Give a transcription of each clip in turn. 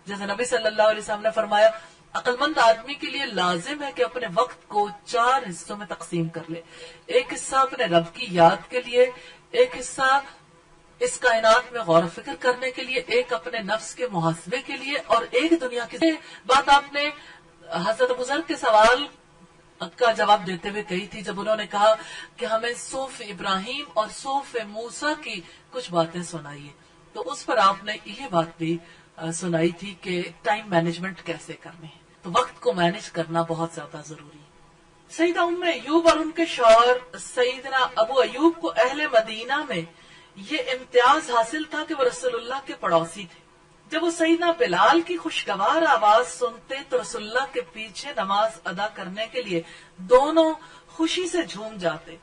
جیسے نبی صلی اللہ علیہ وسلم نے فرمایا عقل مند آدمی کے لیے لازم ہے کہ اپنے وقت کو 4 حصوں میں تقسیم کر لے. ایک حصہ اپنے رب کی یاد کے لیے، ایک حصہ اس کائنات میں غور و فکر کرنے کے لیے، ایک اپنے نفس کے محاسبے کے لیے، اور ایک دنیا کی بات آپ نے حضرت ابو ذر کے سوال کا جواب دیتے ہوئے کہی تھی جب انہوں نے کہا کہ ہمیں صوف ابراہیم اور صوف موسیٰ کی کچھ باتیں سنائیے، تو اس پر آپ نے یہ بات بھی سنائی تھی کہ ٹائم مینجمنٹ کیسے کرنے ہیں، تو وقت کو مینج کرنا بہت زیادہ ضروری ہے. سیدہ ام ایوب اور ان کے شوہر سیدنا ابو ایوب کو اہل مدینہ میں یہ امتیاز حاصل تھا کہ وہ رسول اللہ کے پڑوسی تھے. جب وہ سیدنا بلال کی خوشگوار آواز سنتے تو رسول اللہ کے پیچھے نماز ادا کرنے کے لیے دونوں خوشی سے جھوم جاتے.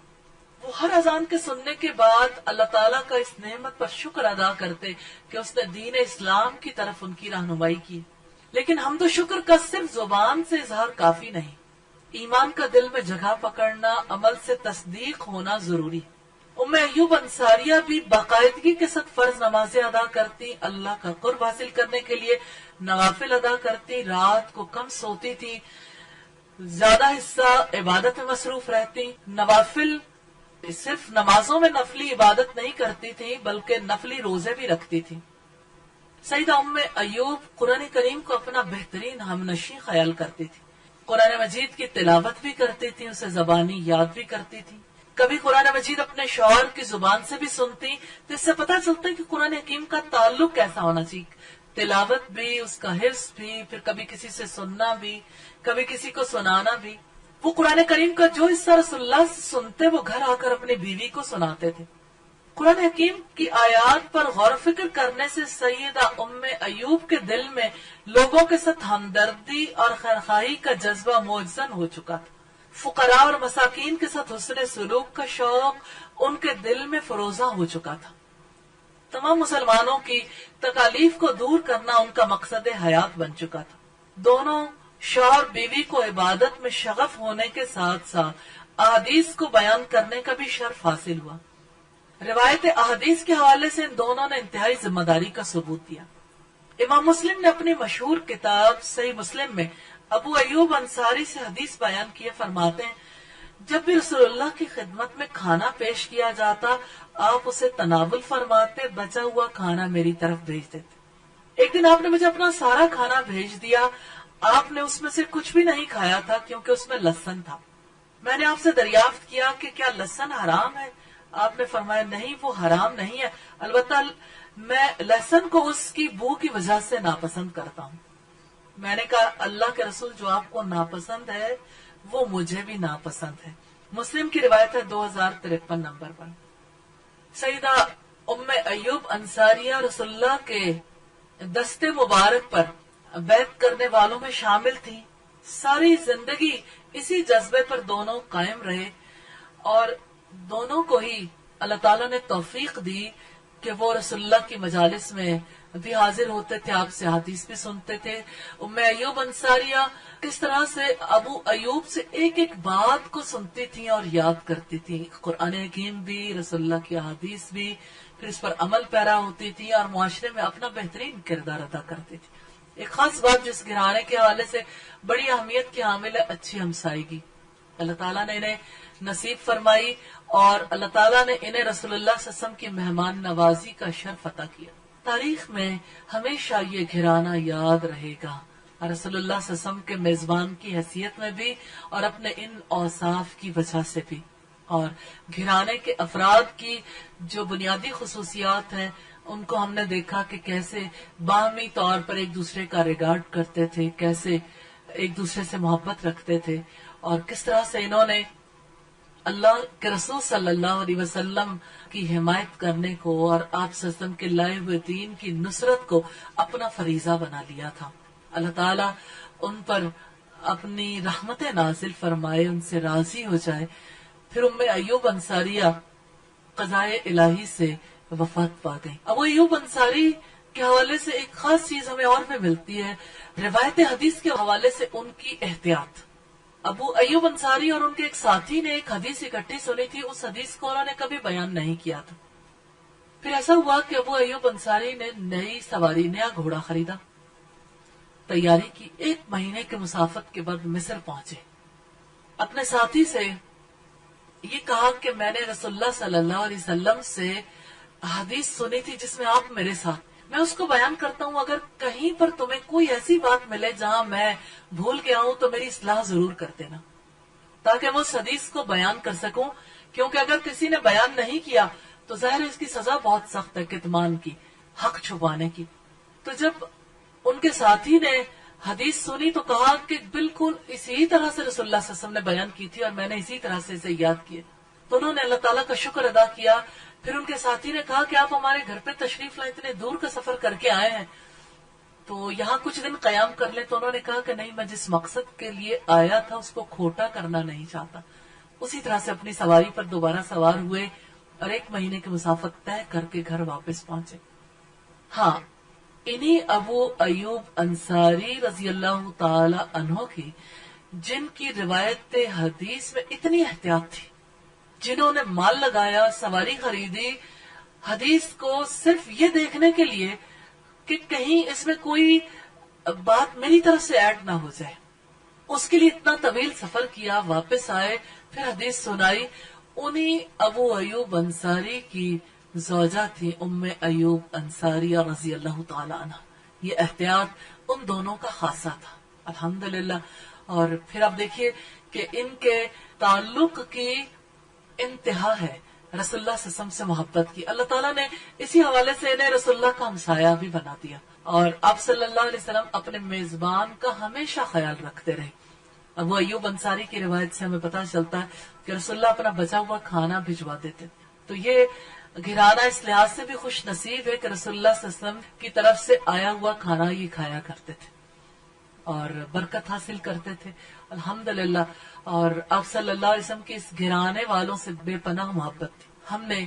وہ ہر اذان کے سننے کے بعد اللہ تعالیٰ کا اس نعمت پر شکر ادا کرتے کہ اس نے دین اسلام کی طرف ان کی رہنمائی کی. لیکن حمد و شکر کا صرف زبان سے اظہار کافی نہیں، ایمان کا دل میں جگہ پکڑنا، عمل سے تصدیق ہونا ضروری. ام ایوب انصاریہ بھی باقاعدگی کے ساتھ فرض نمازیں ادا کرتی، اللہ کا قرب حاصل کرنے کے لیے نوافل ادا کرتی، رات کو کم سوتی تھی، زیادہ حصہ عبادت میں مصروف رہتی. نوافل صرف نمازوں میں نفلی عبادت نہیں کرتی تھی بلکہ نفلی روزے بھی رکھتی تھی. سیدہ ام ایوب قرآن کریم کو اپنا بہترین ہمنشیں خیال کرتی تھی. قرآن مجید کی تلاوت بھی کرتی تھی، اسے زبانی یاد بھی کرتی تھی. کبھی قرآن مجید اپنے شوہر کی زبان سے بھی سنتی تو اس سے پتہ چلتا ہے کہ قرآن حکیم کا تعلق کیسا ہونا چاہیے. تلاوت بھی، اس کا حفظ بھی، پھر کبھی کسی سے سننا بھی، کبھی کسی کو سنانا بھی. وہ قرآن کریم کا جو حصہ رسول اللہ سے سنتے وہ گھر آ کر اپنی بیوی کو سناتے تھے. قرآن حکیم کی آیات پر غور و فکر کرنے سے سیدہ ام ایوب کے دل میں لوگوں کے ساتھ ہمدردی اور خیرخواہی کا جذبہ موجزن ہو چکا تھا. فقراء اور مساکین کے ساتھ حسن سلوک کا شوق ان کے دل میں فروزہ ہو چکا تھا. تمام مسلمانوں کی تکالیف کو دور کرنا ان کا مقصد حیات بن چکا تھا. دونوں شوہر بیوی کو عبادت میں شغف ہونے کے ساتھ ساتھ احادیث کو بیان کرنے کا بھی شرف حاصل ہوا. روایت احادیث کے حوالے سے ان دونوں نے انتہائی ذمہ داری کا ثبوت دیا. امام مسلم نے اپنی مشہور کتاب صحیح مسلم میں ابو ایوب انصاری سے حدیث بیان کیے، فرماتے ہیں جب بھی رسول اللہ کی خدمت میں کھانا پیش کیا جاتا آپ اسے تناول فرماتے، بچا ہوا کھانا میری طرف بھیج دیتے. ایک دن آپ نے مجھے اپنا سارا کھانا بھیج دیا. آپ نے اس میں سے کچھ بھی نہیں کھایا تھا کیونکہ اس میں لہسن تھا. میں نے آپ سے دریافت کیا کہ کیا لہسن حرام ہے؟ آپ نے فرمایا نہیں، وہ حرام نہیں ہے، البتہ میں لہسن کو اس کی بو کی وجہ سے ناپسند کرتا ہوں. میں نے کہا اللہ کے رسول جو آپ کو ناپسند ہے وہ مجھے بھی ناپسند ہے. مسلم کی روایت ہے 2053 نمبر پر. سیدہ ام ایوب انصاریہ رسول اللہ کے دستے مبارک پر بیعت کرنے والوں میں شامل تھی. ساری زندگی اسی جذبے پر دونوں قائم رہے اور دونوں کو ہی اللہ تعالیٰ نے توفیق دی کہ وہ رسول اللہ کی مجالس میں بھی حاضر ہوتے تھے، آپ سے حدیث بھی سنتے تھے. ام ایوب انصاریہ کس طرح سے ابو ایوب سے ایک ایک بات کو سنتی تھیں اور یاد کرتی تھیں. قرآن حکیم بھی، رسول اللہ کی حدیث بھی، پھر اس پر عمل پیرا ہوتی تھی اور معاشرے میں اپنا بہترین کردار ادا کرتی تھی. ایک خاص بات جس گھرانے کے حوالے سے بڑی اہمیت کی حامل ہے اچھی ہمسائیگی. اللہ تعالیٰ نے انہیں نصیب فرمائی اور اللہ تعالیٰ نے انہیں رسول اللہ صلی اللہ علیہ وسلم کی مہمان نوازی کا شرف عطا کیا. تاریخ میں ہمیشہ یہ گھرانہ یاد رہے گا رسول اللہ صلی اللہ علیہ وسلم کے میزبان کی حیثیت میں بھی اور اپنے ان اوصاف کی وجہ سے بھی. اور گھرانے کے افراد کی جو بنیادی خصوصیات ہیں ان کو ہم نے دیکھا کہ کیسے باہمی طور پر ایک دوسرے کا ریگارڈ کرتے تھے، کیسے ایک دوسرے سے محبت رکھتے تھے اور کس طرح سے انہوں نے اللہ کے رسول صلی اللہ علیہ وسلم کی حمایت کرنے کو اور آپ صلی اللہ علیہ وسلم کے لائے ہوئے دین کی نصرت کو اپنا فریضہ بنا لیا تھا. اللہ تعالیٰ ان پر اپنی رحمت نازل فرمائے، ان سے راضی ہو جائے. پھر ام ایوب انصاریہ قضائے الہی سے وفات پا گئی. ابو ایوب انصاری کے حوالے سے ایک خاص چیز ہمیں اور بھی ملتی ہے، روایت حدیث کے حوالے سے ان کی احتیاط. ابو ایوب انصاری اور ان کے ایک ساتھی نے ایک حدیث اکٹھی سنی تھی، اس حدیث کو انہوں نے کبھی بیان نہیں کیا تھا. پھر ایسا ہوا کہ ابو ایوب انصاری نے نئی سواری، نیا گھوڑا خریدا تیاری کی. 1 مہینے کے مسافت کے بعد مصر پہنچے. اپنے ساتھی سے یہ کہا کہ میں نے رسول اللہ صلی اللہ علیہ وسلم سے حدیث سنی تھی جس میں آپ میرے ساتھ. میں اس کو بیان کرتا ہوں، اگر کہیں پر تمہیں کوئی ایسی بات ملے جہاں میں بھول گیا ہوں تو میری اصلاح ضرور کر دینا، تاکہ میں اس حدیث کو بیان کر سکوں. کیونکہ اگر کسی نے بیان نہیں کیا تو ظاہر ہے اس کی سزا بہت سخت ہے، کتمان کی، حق چھپانے کی. تو جب ان کے ساتھی نے حدیث سنی تو کہا کہ بالکل اسی طرح سے رسول اللہ صلی اللہ علیہ وسلم نے بیان کی تھی اور میں نے اسی طرح سے اسے یاد کیا. تو انہوں نے اللہ تعالیٰ کا شکر ادا کیا. پھر ان کے ساتھی نے کہا کہ آپ ہمارے گھر پہ تشریف لائیں، اتنے دور کا سفر کر کے آئے ہیں تو یہاں کچھ دن قیام کر لیں. تو انہوں نے کہا کہ نہیں، میں جس مقصد کے لیے آیا تھا اس کو کھوٹا کرنا نہیں چاہتا. اسی طرح سے اپنی سواری پر دوبارہ سوار ہوئے اور 1 مہینے کی مسافت طے کر کے گھر واپس پہنچے. ہاں، انہی ابو ایوب انصاری رضی اللہ تعالی عنہ کی، جن کی روایت حدیث میں اتنی احتیاط تھی، جنہوں نے مال لگایا، سواری خریدی حدیث کو صرف یہ دیکھنے کے لیے کہ کہیں اس میں کوئی بات میری طرف سے ایڈ نہ ہو جائے. اس کے لیے اتنا طویل سفر کیا، واپس آئے، پھر حدیث سنائی. انہی ابو ایوب انصاری کی زوجہ تھی ام ایوب انصاری رضی اللہ تعالی عنہ. یہ احتیاط ان دونوں کا خاصہ تھا، الحمدللہ. اور پھر آپ دیکھیے کہ ان کے تعلق کی انتہا ہے رسول اللہ صلی اللہ علیہ وسلم سے محبت کی. اللہ تعالیٰ نے اسی حوالے سے انہیں رسول اللہ کا ہمسایہ بھی بنا دیا اور آپ صلی اللہ علیہ وسلم اپنے میزبان کا ہمیشہ خیال رکھتے رہے. ابو ایوب انصاری کی روایت سے ہمیں پتہ چلتا ہے کہ رسول اللہ اپنا بچا ہوا کھانا بھجوا دیتے. تو یہ گھرانہ اس لحاظ سے بھی خوش نصیب ہے کہ رسول اللہ صلی اللہ علیہ وسلم کی طرف سے آیا ہوا کھانا یہ کھایا کرتے تھے اور برکت حاصل کرتے تھے، الحمدللہ. اور آپ صلی اللہ علیہ وسلم کی اس گھرانے والوں سے بے پناہ محبت تھی. ہم نے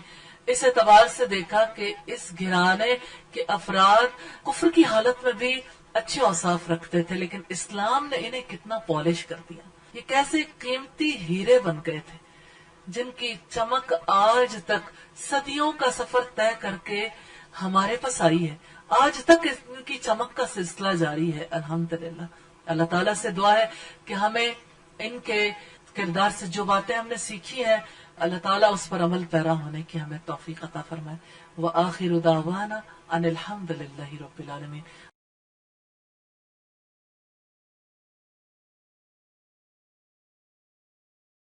اس اعتبار سے دیکھا کہ اس گھرانے کے افراد کفر کی حالت میں بھی اچھے اوصاف رکھتے تھے، لیکن اسلام نے انہیں کتنا پالش کر دیا. یہ کیسے قیمتی ہیرے بن گئے تھے جن کی چمک آج تک صدیوں کا سفر طے کر کے ہمارے پاس آئی ہے. آج تک ان کی چمک کا سلسلہ جاری ہے، الحمدللہ. اللہ تعالیٰ سے دعا ہے کہ ہمیں ان کے کردار سے جو باتیں ہم نے سیکھی ہیں اللہ تعالیٰ اس پر عمل پیرا ہونے کی ہمیں توفیق عطا فرمائے. وآخر دعوانا ان الحمدللہ رب العالمین.